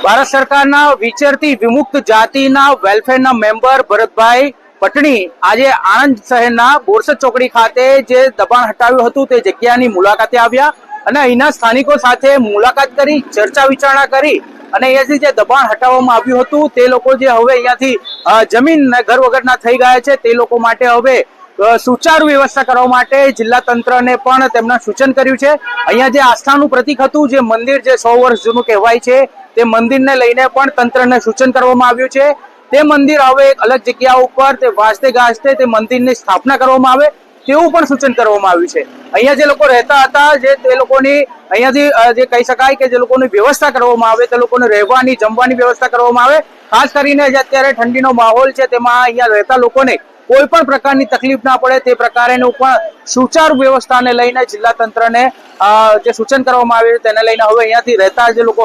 ભારત સરકારના વિચરતી વિમુક્ત જાતિના વેલફેરના મેમ્બર ભરતભાઈ પટણી આજે આણંદ શહેરના બોરસદ ચોકડી ખાતે જે દબાણ હટાવ્યું હતું તે જગ્યાની મુલાકાતે આવ્યા અને અહીંના સ્થાનિકો સાથે મુલાકાત કરી, ચર્ચા વિચારણા કરી અને અહીંયાથી જે દબાણ હટાવવામાં આવ્યું હતું તે લોકો જે હવે અહીંયાથી જમીન ઘર વગરના થઈ ગયા છે તે લોકો માટે હવે સુચારુ વ્યવસ્થા કરવા માટે જિલ્લા તંત્રને પણ તેમના સૂચન કર્યું છે। અહીંયા જે આસ્થાનું પ્રતીક હતું, જે મંદિર જે 100 વર્ષ જૂનું કહેવાય છે, તે મંદિરને લઈને પણ તંત્રને સૂચન કરવામાં આવ્યું છે। તે મંદિર હવે એક અલગ જગ્યા ઉપર તે વાજતે ગાજતે તે મંદિરની સ્થાપના કરવામાં આવે તેવું પણ સૂચન કરવામાં આવ્યું છે। અહીંયા જે લોકો રહેતા હતા, જે તે લોકોની અહીંયાથી જે કહી શકાય કે જે લોકોની વ્યવસ્થા કરવામાં આવે, તે લોકોને રહેવાની, જમવાની વ્યવસ્થા કરવામાં આવે। ખાસ કરીને જે અત્યારે ઠંડીનો માહોલ છે તેમાં અહીંયા રહેતા લોકોને કોઈ પણ પ્રકારની તકલીફ ના પડે તે પ્રકારેનું પણ સુચારુ વ્યવસ્થાને લઈને જિલ્લા તંત્રને જે સૂચન કરવામાં આવ્યું તેને લઈને હવે અહીંયાથી રહેતા જે લોકો